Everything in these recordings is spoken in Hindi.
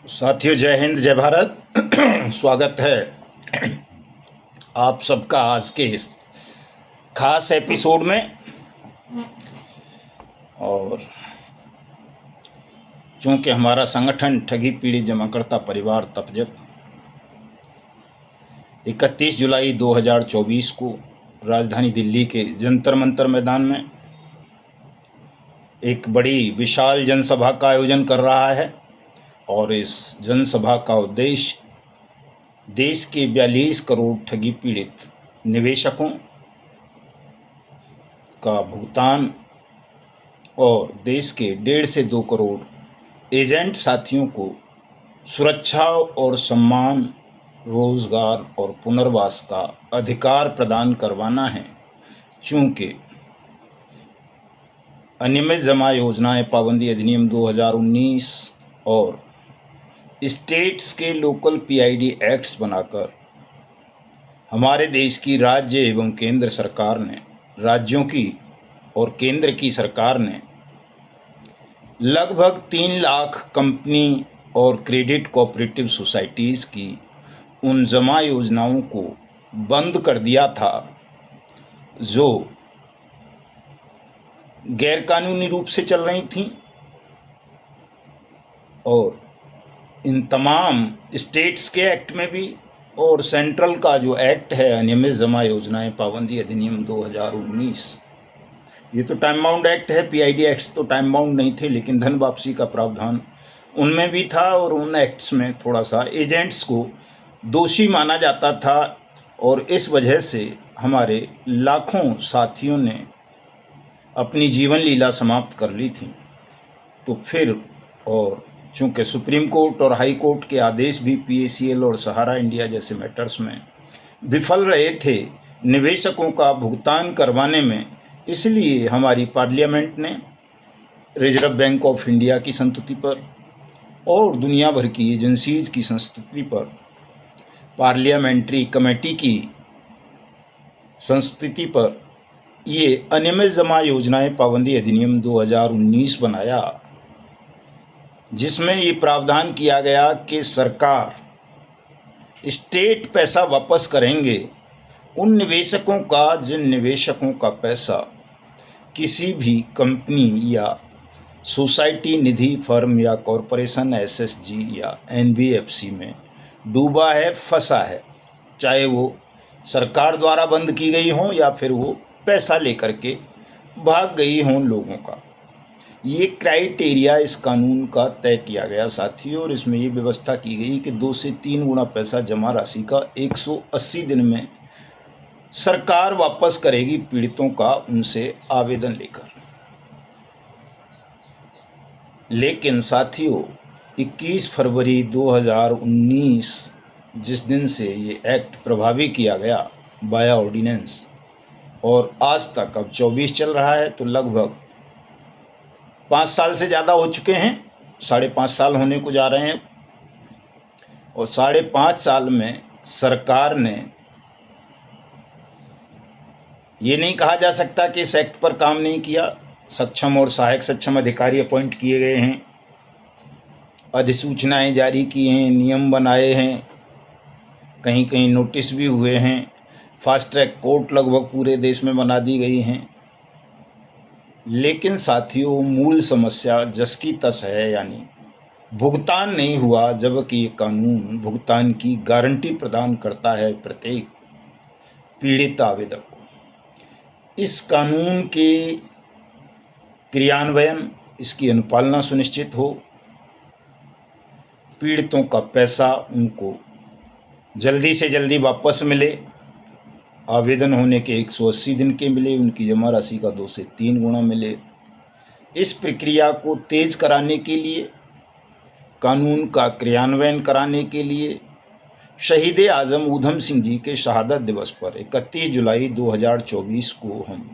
साथियों, जय हिंद, जय भारत। स्वागत है आप सबका आज के इस खास एपिसोड में। और चूंकि हमारा संगठन ठगी पीड़ित जमाकर्ता परिवार तपजक 31 जुलाई 2024 को राजधानी दिल्ली के जंतर मंतर मैदान में एक बड़ी विशाल जनसभा का आयोजन कर रहा है, और इस जनसभा का उद्देश्य देश के 42 करोड़ ठगी पीड़ित निवेशकों का भुगतान और देश के 1.5 से 2 करोड़ एजेंट साथियों को सुरक्षा और सम्मान, रोजगार और पुनर्वास का अधिकार प्रदान करवाना है। चूँकि अनियमित जमा योजनाएं पाबंदी अधिनियम 2019 और स्टेट्स के लोकल पीआईडी एक्ट्स बनाकर हमारे देश की राज्य एवं केंद्र सरकार ने, राज्यों की और केंद्र की सरकार ने लगभग 3 लाख कंपनी और क्रेडिट कोऑपरेटिव सोसाइटीज़ की उन जमा योजनाओं को बंद कर दिया था जो गैरकानूनी रूप से चल रही थीं। और इन तमाम स्टेट्स के एक्ट में भी और सेंट्रल का जो एक्ट है अनियमित जमा योजनाएं पाबंदी अधिनियम 2019, ये तो टाइम बाउंड एक्ट है। पीआईडी एक्ट्स तो टाइम बाउंड नहीं थे, लेकिन धन वापसी का प्रावधान उनमें भी था। और उन एक्ट्स में थोड़ा सा एजेंट्स को दोषी माना जाता था, और इस वजह से हमारे लाखों साथियों ने अपनी जीवन लीला समाप्त कर ली थी। तो फिर, और चूँकि सुप्रीम कोर्ट और हाई कोर्ट के आदेश भी पीएसीएल और सहारा इंडिया जैसे मैटर्स में विफल रहे थे निवेशकों का भुगतान करवाने में, इसलिए हमारी पार्लियामेंट ने रिजर्व बैंक ऑफ इंडिया की संस्तुति पर और दुनिया भर की एजेंसीज की संस्तुति पर, पार्लियामेंट्री कमेटी की संस्तुति पर ये अनियमित जमा योजनाएं पाबंदी अधिनियम 2019 बनाया, जिसमें ये प्रावधान किया गया कि सरकार स्टेट पैसा वापस करेंगे उन निवेशकों का जिन निवेशकों का पैसा किसी भी कंपनी या सोसाइटी, निधि फर्म या कॉरपोरेशन, एसएसजी या एनबीएफसी में डूबा है, फंसा है, चाहे वो सरकार द्वारा बंद की गई हो या फिर वो पैसा लेकर के भाग गई हों लोगों का। ये क्राइटेरिया इस कानून का तय किया गया साथियों, और इसमें ये व्यवस्था की गई कि 2 से 3 गुना पैसा जमा राशि का 180 दिन में सरकार वापस करेगी पीड़ितों का उनसे आवेदन लेकर। लेकिन साथियों, 21 फरवरी 2019 जिस दिन से ये एक्ट प्रभावी किया गया बाया ऑर्डिनेंस, और आज तक अब 24 चल रहा है, तो लगभग 5 साल से ज़्यादा हो चुके हैं, 5.5 साल होने को जा रहे हैं। और 5.5 साल में सरकार ने, ये नहीं कहा जा सकता कि इस एक्ट पर काम नहीं किया। सक्षम और सहायक सक्षम अधिकारी अपॉइंट किए गए हैं, अधिसूचनाएं जारी की हैं, नियम बनाए हैं, कहीं कहीं नोटिस भी हुए हैं, फास्ट ट्रैक कोर्ट लगभग पूरे देश में बना दी गई हैं। लेकिन साथियों, मूल समस्या जस की तस है, यानी भुगतान नहीं हुआ, जबकि ये कानून भुगतान की गारंटी प्रदान करता है प्रत्येक पीड़ित आवेदक को। इस कानून के क्रियान्वयन, इसकी अनुपालना सुनिश्चित हो, पीड़ितों का पैसा उनको जल्दी से जल्दी वापस मिले, आवेदन होने के 180 दिन के मिले, उनकी जमा राशि का 2 से 3 गुना मिले। इस प्रक्रिया को तेज कराने के लिए, कानून का क्रियान्वयन कराने के लिए, शहीद आजम ऊधम सिंह जी के शहादत दिवस पर 31 जुलाई 2024 को हम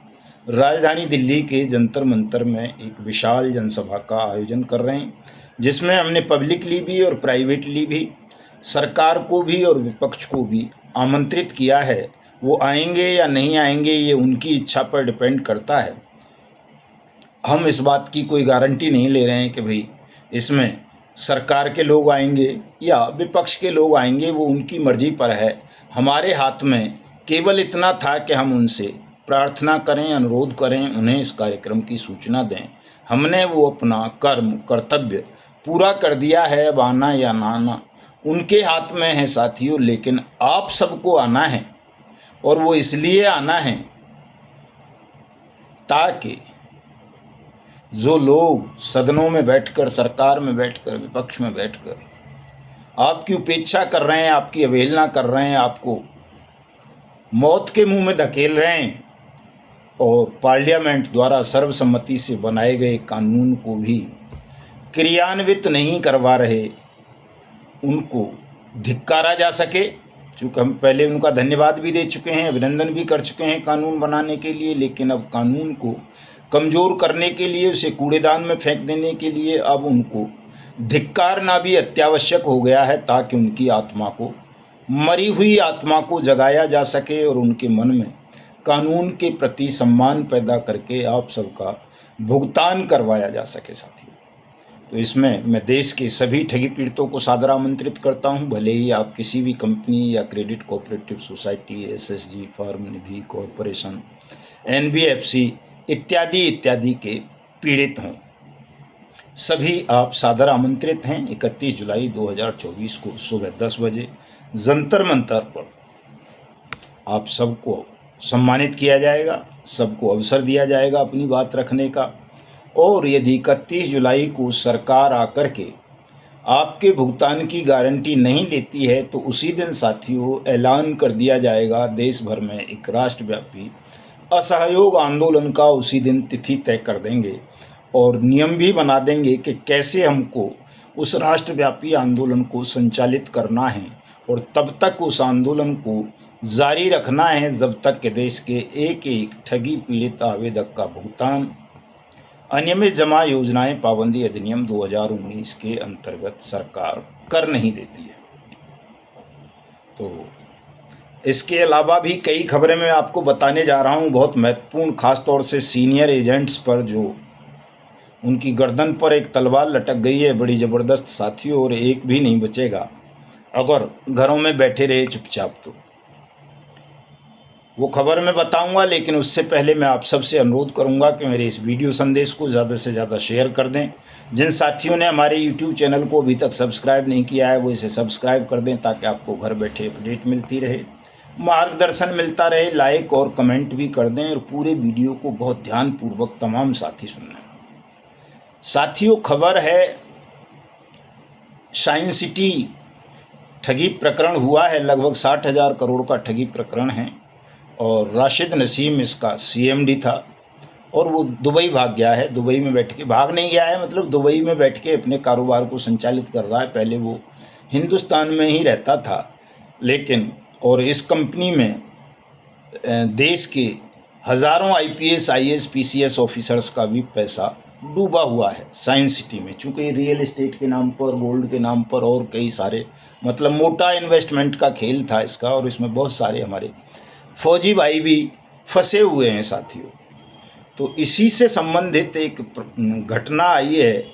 राजधानी दिल्ली के जंतर मंतर में एक विशाल जनसभा का आयोजन कर रहे हैं, जिसमें हमने पब्लिकली भी और प्राइवेटली भी सरकार को भी और विपक्ष को भी आमंत्रित किया है। वो आएंगे या नहीं आएंगे ये उनकी इच्छा पर डिपेंड करता है। हम इस बात की कोई गारंटी नहीं ले रहे हैं कि भाई इसमें सरकार के लोग आएंगे या विपक्ष के लोग आएंगे, वो उनकी मर्जी पर है। हमारे हाथ में केवल इतना था कि हम उनसे प्रार्थना करें, अनुरोध करें, उन्हें इस कार्यक्रम की सूचना दें। हमने वो अपना कर्म कर्तव्य पूरा कर दिया है। अब आना या ना आना उनके हाथ में है साथियों, लेकिन आप सबको आना है, और वो इसलिए आना है ताकि जो लोग सदनों में बैठकर, सरकार में बैठकर, विपक्ष में बैठकर आपकी उपेक्षा कर रहे हैं, आपकी अवहेलना कर रहे हैं, आपको मौत के मुंह में धकेल रहे हैं, और पार्लियामेंट द्वारा सर्वसम्मति से बनाए गए कानून को भी क्रियान्वित नहीं करवा रहे, उनको धिक्कारा जा सके। चूँकि हम पहले उनका धन्यवाद भी दे चुके हैं, अभिनंदन भी कर चुके हैं कानून बनाने के लिए, लेकिन अब कानून को कमज़ोर करने के लिए, उसे कूड़ेदान में फेंक देने के लिए अब उनको धिक्कारना भी अत्यावश्यक हो गया है, ताकि उनकी आत्मा को, मरी हुई आत्मा को जगाया जा सके और उनके मन में कानून के प्रति सम्मान पैदा करके आप सबका भुगतान करवाया जा सके साथियों। तो इसमें मैं देश के सभी ठगी पीड़ितों को सादर आमंत्रित करता हूं, भले ही आप किसी भी कंपनी या credit cooperative society, SSG, farm Nidhi corporation, NBFC इत्यादि इत्यादि के पीड़ित हों, सभी आप सादर आमंत्रित हैं। 31 जुलाई 2024 को सुबह 10 बजे जंतर मंतर पर आप सबको सम्मानित किया जाएगा, सबको अवसर दिया जाएगा अपनी बात रखने का। और यदि 31 जुलाई को सरकार आकर के आपके भुगतान की गारंटी नहीं लेती है, तो उसी दिन साथियों ऐलान कर दिया जाएगा देश भर में एक राष्ट्रव्यापी असहयोग आंदोलन का। उसी दिन तिथि तय कर देंगे और नियम भी बना देंगे कि कैसे हमको उस राष्ट्रव्यापी आंदोलन को संचालित करना है, और तब तक उस आंदोलन को जारी रखना है जब तक कि देश के एक एक ठगी पीड़ित आवेदक का भुगतान अनियमित जमा योजनाएं पाबंदी अधिनियम 2019 के अंतर्गत सरकार कर नहीं देती है। तो इसके अलावा भी कई खबरें मैं आपको बताने जा रहा हूं, बहुत महत्वपूर्ण, खासतौर से सीनियर एजेंट्स पर, जो उनकी गर्दन पर एक तलवार लटक गई है बड़ी ज़बरदस्त साथियों, और एक भी नहीं बचेगा अगर घरों में बैठे रहे चुपचाप। तो वो खबर मैं बताऊंगा, लेकिन उससे पहले मैं आप सबसे अनुरोध करूंगा कि मेरे इस वीडियो संदेश को ज़्यादा से ज़्यादा शेयर कर दें। जिन साथियों ने हमारे YouTube चैनल को अभी तक सब्सक्राइब नहीं किया है, वो इसे सब्सक्राइब कर दें, ताकि आपको घर बैठे अपडेट मिलती रहे, मार्गदर्शन मिलता रहे। लाइक और कमेंट भी कर दें, और पूरे वीडियो को बहुत ध्यानपूर्वक तमाम साथी सुनना। साथियों, खबर है साइंस सिटी ठगी प्रकरण हुआ है, लगभग 60,000 करोड़ का ठगी प्रकरण है, और राशिद नसीम इसका सीएमडी था, और वो दुबई भाग गया है। दुबई में बैठ के, भाग नहीं गया है मतलब दुबई में बैठ के अपने कारोबार को संचालित कर रहा है। पहले वो हिंदुस्तान में ही रहता था, लेकिन और इस कंपनी में देश के हज़ारों आईपीएस, आईएएस, पीसीएस ऑफिसर्स का भी पैसा डूबा हुआ है साइंस सिटी में। चूँकि रियल एस्टेट के नाम पर, गोल्ड के नाम पर, और कई सारे, मतलब मोटा इन्वेस्टमेंट का खेल था इसका, और इसमें बहुत सारे हमारे फौजी भाई भी फंसे हुए हैं साथियों। तो इसी से संबंधित एक घटना आई है।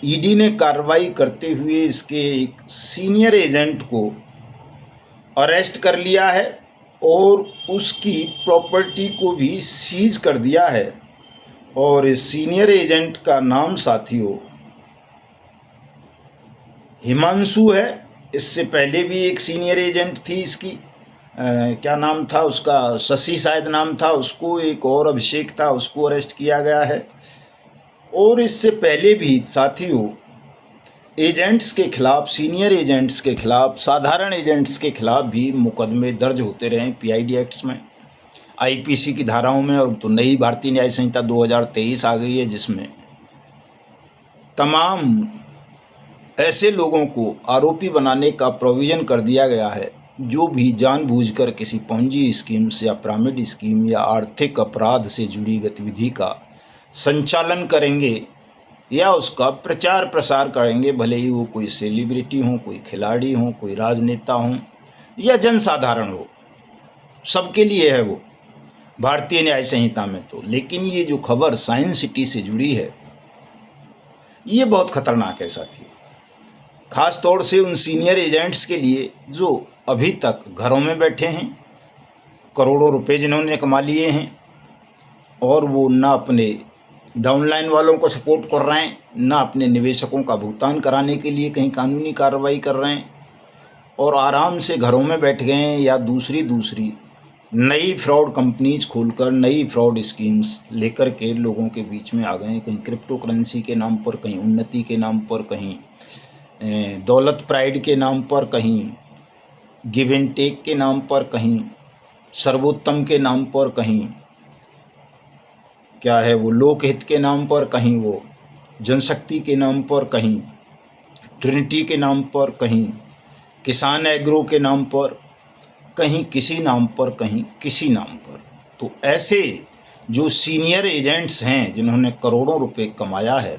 ईडी ने कार्रवाई करते हुए इसके एक सीनियर एजेंट को अरेस्ट कर लिया है, और उसकी प्रॉपर्टी को भी सीज कर दिया है। और इस सीनियर एजेंट का नाम साथियों हिमांशु है। इससे पहले भी एक सीनियर एजेंट थी इसकी, क्या नाम था उसका, शशि शायद नाम था, उसको, एक और अभिषेक था, उसको अरेस्ट किया गया है। और इससे पहले भी साथियों एजेंट्स के खिलाफ, सीनियर एजेंट्स के खिलाफ, साधारण एजेंट्स के खिलाफ भी मुकदमे दर्ज होते रहे पीआईडी एक्ट्स में, आईपीसी की धाराओं में। और तो नई भारतीय न्याय संहिता 2023 आ गई है, जिसमें तमाम ऐसे लोगों को आरोपी बनाने का प्रोविज़न कर दिया गया है जो भी जानबूझकर किसी पंजी स्कीम से या पिरामिड स्कीम या आर्थिक अपराध से जुड़ी गतिविधि का संचालन करेंगे या उसका प्रचार प्रसार करेंगे, भले ही वो कोई सेलिब्रिटी हो, कोई खिलाड़ी हो, कोई राजनेता हो या जनसाधारण हो, सबके लिए है वो भारतीय न्याय संहिता में। तो लेकिन ये जो खबर साइंस सिटी से जुड़ी है, ये बहुत खतरनाक है साथियों। ख़ास तौर से उन सीनियर एजेंट्स के लिए जो अभी तक घरों में बैठे हैं, करोड़ों रुपए जिन्होंने कमा लिए हैं और वो ना अपने डाउनलाइन वालों को सपोर्ट कर रहे हैं, ना अपने निवेशकों का भुगतान कराने के लिए कहीं कानूनी कार्रवाई कर रहे हैं, और आराम से घरों में बैठ गए हैं या दूसरी नई फ्रॉड कंपनीज खोलकर नई फ्रॉड स्कीम्स लेकर के लोगों के बीच में आ गए हैं। कहीं क्रिप्टो करेंसी के नाम पर, कहीं उन्नति के नाम पर, कहीं दौलत प्राइड के नाम पर, कहीं गिव एंड टेक के नाम पर, कहीं सर्वोत्तम के नाम पर, कहीं क्या है वो लोकहित के नाम पर, कहीं वो जनशक्ति के नाम पर, कहीं ट्रिनिटी के नाम पर, कहीं किसान एग्रो के नाम पर, कहीं किसी नाम पर, कहीं किसी नाम पर। तो ऐसे जो सीनियर एजेंट्स हैं जिन्होंने करोड़ों रुपए कमाया है,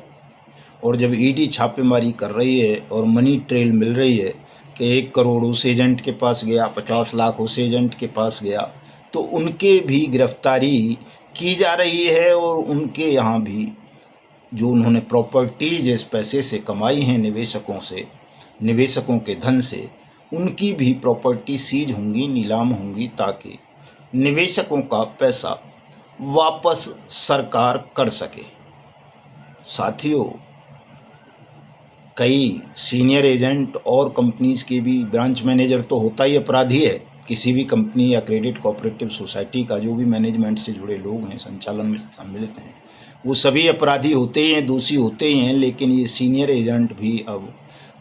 और जब ईडी छापेमारी कर रही है और मनी ट्रेल मिल रही है कि 1 करोड़ उस एजेंट के पास गया, 50 लाख उस एजेंट के पास गया, तो उनके भी गिरफ्तारी की जा रही है। और उनके यहाँ भी जो उन्होंने प्रॉपर्टीज इस पैसे से कमाई हैं निवेशकों से, निवेशकों के धन से, उनकी भी प्रॉपर्टी सीज होंगी, नीलाम होंगी, ताकि निवेशकों का पैसा वापस सरकार कर सके। साथियों, कई सीनियर एजेंट और कंपनीज के भी ब्रांच मैनेजर तो होता ही अपराधी है। किसी भी कंपनी या क्रेडिट कोऑपरेटिव सोसाइटी का जो भी मैनेजमेंट से जुड़े लोग हैं, संचालन में सम्मिलित हैं, वो सभी अपराधी होते ही हैं, दोषी होते ही हैं। लेकिन ये सीनियर एजेंट भी अब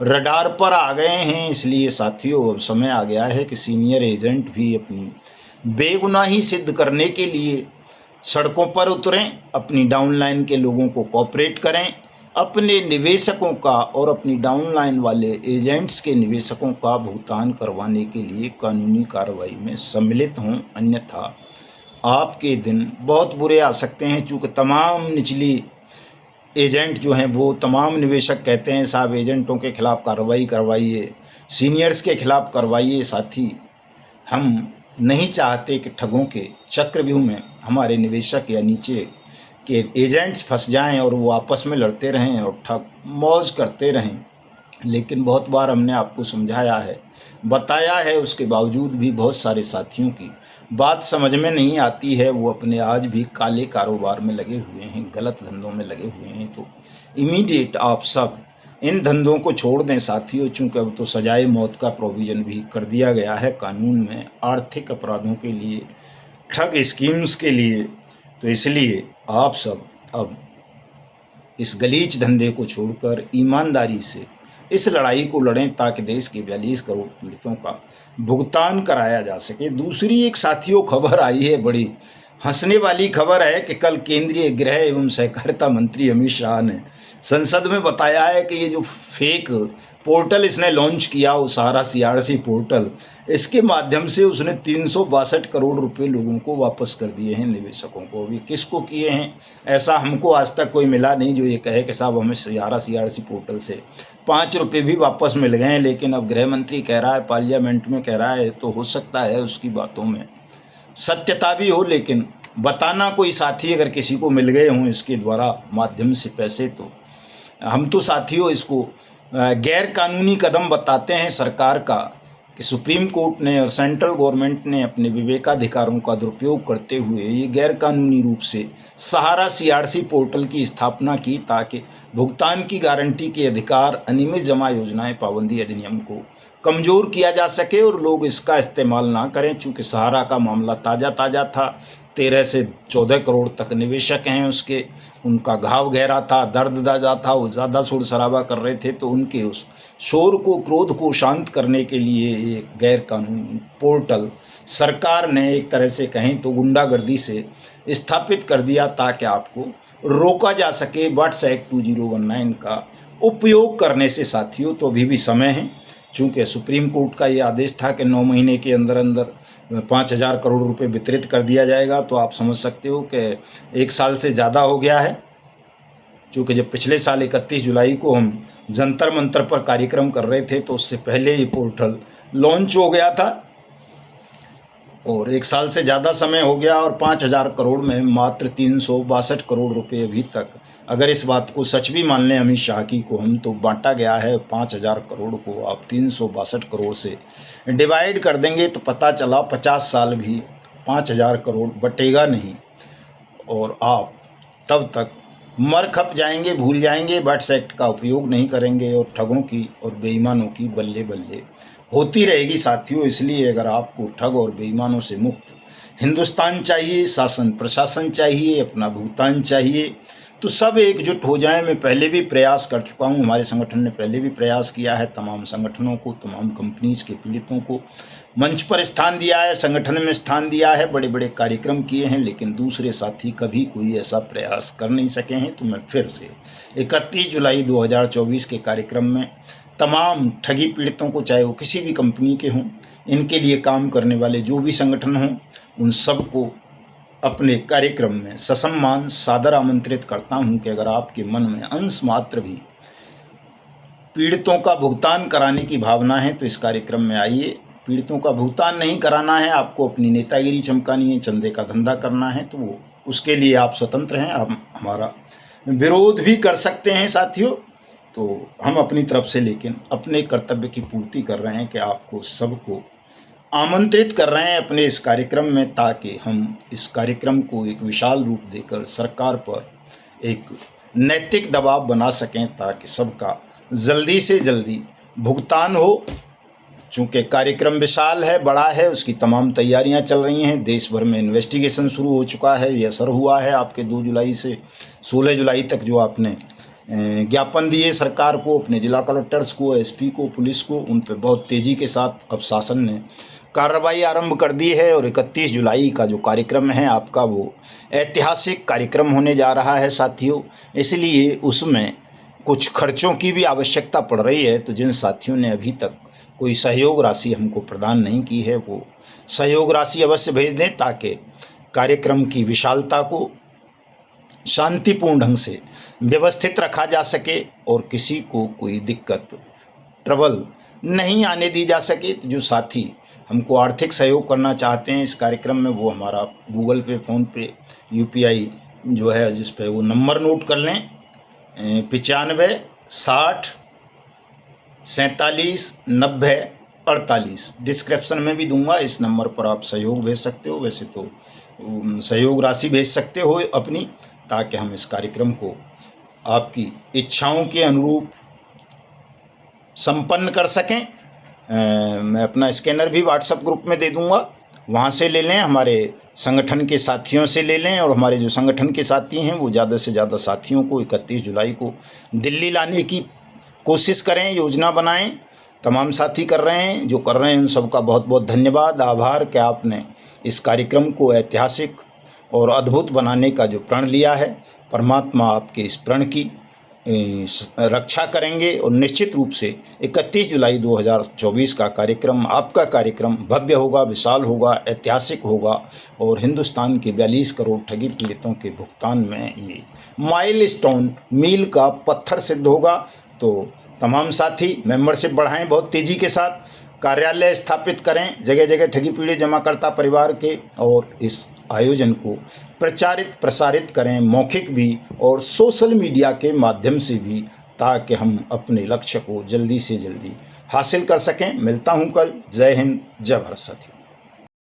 रडार पर आ गए हैं। इसलिए साथियों, अब समय आ गया है कि सीनियर एजेंट भी अपनी बेगुनाही सिद्ध करने के लिए सड़कों पर उतरें, अपनी डाउनलाइन के लोगों को कोऑपरेट करें, अपने निवेशकों का और अपनी डाउनलाइन वाले एजेंट्स के निवेशकों का भुगतान करवाने के लिए कानूनी कार्रवाई में सम्मिलित हों। अन्यथा आपके दिन बहुत बुरे आ सकते हैं। चूँकि तमाम निचली एजेंट जो हैं, वो तमाम निवेशक कहते हैं साहब एजेंटों के खिलाफ़ कार्रवाई करवाइए, सीनियर्स के खिलाफ़ करवाइए। साथी, हम नहीं चाहते कि ठगों के चक्रव्यूह में हमारे निवेशक या नीचे के एजेंट्स फंस जाएं और वो आपस में लड़ते रहें और ठग मौज करते रहें। लेकिन बहुत बार हमने आपको समझाया है, बताया है, उसके बावजूद भी बहुत सारे साथियों की बात समझ में नहीं आती है। वो अपने आज भी काले कारोबार में लगे हुए हैं, गलत धंधों में लगे हुए हैं। तो इमीडिएट आप सब इन धंधों को छोड़ दें साथियों। चूँकि अब तो सजाए मौत का प्रोविज़न भी कर दिया गया है कानून में आर्थिक अपराधों के लिए, ठग स्कीम्स के लिए। तो इसलिए आप सब अब इस गलीच धंधे को छोड़कर ईमानदारी से इस लड़ाई को लड़ें, ताकि देश के 42 करोड़ पीड़ितों का भुगतान कराया जा सके। दूसरी एक साथियों खबर आई है, बड़ी हंसने वाली खबर है कि कल केंद्रीय गृह एवं सहकारिता मंत्री अमित शाह ने संसद में बताया है कि ये जो फेक पोर्टल इसने लॉन्च किया, वो सहारा CRC पोर्टल, इसके माध्यम से उसने 362 करोड़ रुपए लोगों को वापस कर दिए हैं, निवेशकों को। अभी किसको किए हैं, ऐसा हमको आज तक कोई मिला नहीं जो ये कहे कि साहब हमें सहारा CRC पोर्टल से 5 रुपये भी वापस मिल गए हैं। लेकिन अब गृह मंत्री कह रहा है, पार्लियामेंट में कह रहा है, तो हो सकता है उसकी बातों में सत्यता भी हो। लेकिन बताना कोई साथी अगर किसी को मिल गए हों इसके द्वारा माध्यम से पैसे, तो हम तो साथियों इसको गैर कानूनी कदम बताते हैं सरकार का, कि सुप्रीम कोर्ट ने और सेंट्रल गवर्नमेंट ने अपने विवेकाधिकारों का दुरुपयोग करते हुए ये गैर कानूनी रूप से सहारा CRC पोर्टल की स्थापना की, ताकि भुगतान की गारंटी के अधिकार, अनियमित जमा योजनाएं पाबंदी अधिनियम को कमज़ोर किया जा सके और लोग इसका इस्तेमाल ना करें। चूँकि सहारा का मामला ताज़ा था, 13 से 14 करोड़ तक निवेशक हैं उसके, उनका घाव गहरा था, दर्द दाजा था, वो ज़्यादा शोर शराबा कर रहे थे। तो उनके उस शोर को, क्रोध को शांत करने के लिए एक गैर कानूनी पोर्टल सरकार ने एक तरह से कहें तो गुंडागर्दी से स्थापित कर दिया, ताकि आपको रोका जा सके व्हाट्स एक्ट 2019 का उपयोग करने से। साथियों, तो अभी भी समय है। चूँकि सुप्रीम कोर्ट का ये आदेश था कि 9 महीने के अंदर अंदर 5,000 करोड़ रुपए वितरित कर दिया जाएगा, तो आप समझ सकते हो कि 1 साल से ज़्यादा हो गया है। चूँकि जब पिछले साल 31 जुलाई को हम जंतर मंतर पर कार्यक्रम कर रहे थे, तो उससे पहले ये पोर्टल लॉन्च हो गया था। और 1 साल से ज़्यादा समय हो गया और 5,000 करोड़ में मात्र 362 करोड़ रुपए अभी तक, अगर इस बात को सच भी मान लें अमित शाह की को हम, तो बांटा गया है 5,000 करोड़ को आप 362 करोड़ से डिवाइड कर देंगे तो पता चला 50 साल भी 5,000 करोड़ बटेगा नहीं और आप तब तक मर खप जाएंगे, भूल जाएंगे, बट्स एक्ट का उपयोग नहीं करेंगे और ठगों की और बेईमानों की बल्ले बल्ले होती रहेगी साथियों। इसलिए अगर आपको ठग और बेईमानों से मुक्त हिंदुस्तान चाहिए, शासन प्रशासन चाहिए, अपना भुगतान चाहिए, तो सब एकजुट हो जाएं। मैं पहले भी प्रयास कर चुका हूं, हमारे संगठन ने पहले भी प्रयास किया है, तमाम संगठनों को, तमाम कंपनीज के पीड़ितों को मंच पर स्थान दिया है, संगठन में स्थान दिया है, बड़े बड़े कार्यक्रम किए हैं, लेकिन दूसरे साथी कभी कोई ऐसा प्रयास कर नहीं सके हैं। तो मैं फिर से 31 जुलाई 2024 के कार्यक्रम में तमाम ठगी पीड़ितों को, चाहे वो किसी भी कंपनी के हों, इनके लिए काम करने वाले जो भी संगठन हों, उन सबको अपने कार्यक्रम में ससम्मान सादर आमंत्रित करता हूं कि अगर आपके मन में अंश मात्र भी पीड़ितों का भुगतान कराने की भावना है तो इस कार्यक्रम में आइए। पीड़ितों का भुगतान नहीं कराना है, आपको अपनी नेतागिरी चमकानी है, चंदे का धंधा करना है, तो वो उसके लिए आप स्वतंत्र हैं, आप हमारा विरोध भी कर सकते हैं साथियों। तो हम अपनी तरफ से लेकिन अपने कर्तव्य की पूर्ति कर रहे हैं कि आपको सबको आमंत्रित कर रहे हैं अपने इस कार्यक्रम में, ताकि हम इस कार्यक्रम को एक विशाल रूप देकर सरकार पर एक नैतिक दबाव बना सकें, ताकि सबका जल्दी से जल्दी भुगतान हो। चूँकि कार्यक्रम विशाल है, बड़ा है, उसकी तमाम तैयारियां चल रही हैं, देश भर में इन्वेस्टिगेशन शुरू हो चुका है। ये असर हुआ है आपके 2 जुलाई से 16 जुलाई तक जो आपने ज्ञापन दिए सरकार को, अपने जिला कलेक्टर्स को, एसपी को, पुलिस को, उन पर बहुत तेज़ी के साथ अब शासन ने कार्रवाई आरंभ कर दी है। और 31 जुलाई का जो कार्यक्रम है आपका, वो ऐतिहासिक कार्यक्रम होने जा रहा है साथियों। इसलिए उसमें कुछ खर्चों की भी आवश्यकता पड़ रही है। तो जिन साथियों ने अभी तक कोई सहयोग राशि हमको प्रदान नहीं की है, वो सहयोग राशि अवश्य भेज दें, ताकि कार्यक्रम की विशालता को शांतिपूर्ण ढंग से व्यवस्थित रखा जा सके और किसी को कोई दिक्कत, ट्रबल नहीं आने दी जा सके। तो जो साथी हमको आर्थिक सहयोग करना चाहते हैं इस कार्यक्रम में, वो हमारा गूगल पे, फ़ोन पे, UPI जो है, जिस पे वो नंबर नोट कर लें, 95 60 47 90 48, डिस्क्रिप्शन में भी दूंगा। इस नंबर पर आप सहयोग भेज सकते हो, वैसे तो सहयोग राशि भेज सकते हो अपनी, ताकि हम इस कार्यक्रम को आपकी इच्छाओं के अनुरूप संपन्न कर सकें। मैं अपना स्कैनर भी व्हाट्सएप ग्रुप में दे दूंगा, वहाँ से ले लें, हमारे संगठन के साथियों से ले लें। और हमारे जो संगठन के साथी हैं वो ज़्यादा से ज़्यादा साथियों को 31 जुलाई को दिल्ली लाने की कोशिश करें, योजना बनाएं। तमाम साथी कर रहे हैं, जो कर रहे हैं उन सबका बहुत बहुत धन्यवाद, आभार कि आपने इस कार्यक्रम को ऐतिहासिक और अद्भुत बनाने का जो प्रण लिया है। परमात्मा आपके इस प्रण की रक्षा करेंगे और निश्चित रूप से 31 जुलाई 2024 का कार्यक्रम, आपका कार्यक्रम भव्य होगा, विशाल होगा, ऐतिहासिक होगा और हिंदुस्तान के 42 करोड़ ठगी पीड़ितों के भुगतान में ये माइलस्टोन, मील का पत्थर सिद्ध होगा। तो तमाम साथी मेंबरशिप बढ़ाएं बहुत तेज़ी के साथ, कार्यालय स्थापित करें जगह जगह ठगी पीड़ित जमाकर्ता परिवार के, और इस आयोजन को प्रचारित प्रसारित करें, मौखिक भी और सोशल मीडिया के माध्यम से भी, ताकि हम अपने लक्ष्य को जल्दी से जल्दी हासिल कर सकें। मिलता हूं कल। जय हिंद, जय भारत साथियों।